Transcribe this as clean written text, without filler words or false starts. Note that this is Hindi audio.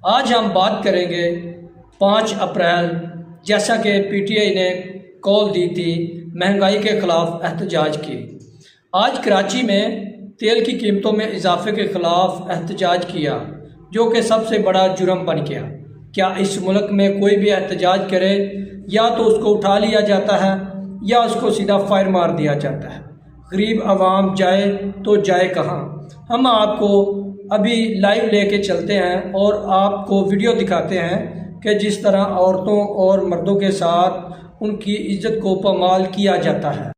आज हम बात करेंगे 5 अप्रैल, जैसा कि पीटीआई ने कॉल दी थी महंगाई के ख़िलाफ़ एहतजाज की। आज कराची में तेल की कीमतों में इजाफे के ख़िलाफ़ एहतजाज किया, जो कि सबसे बड़ा जुर्म बन गया। क्या इस मुल्क में कोई भी एहतजाज करे या तो उसको उठा लिया जाता है या उसको सीधा फायर मार दिया जाता है। गरीब आवाम जाए तो जाए कहाँ। हम आपको अभी लाइव लेके चलते हैं और आपको वीडियो दिखाते हैं कि जिस तरह औरतों और मर्दों के साथ उनकी इज्जत को पामाल किया जाता है।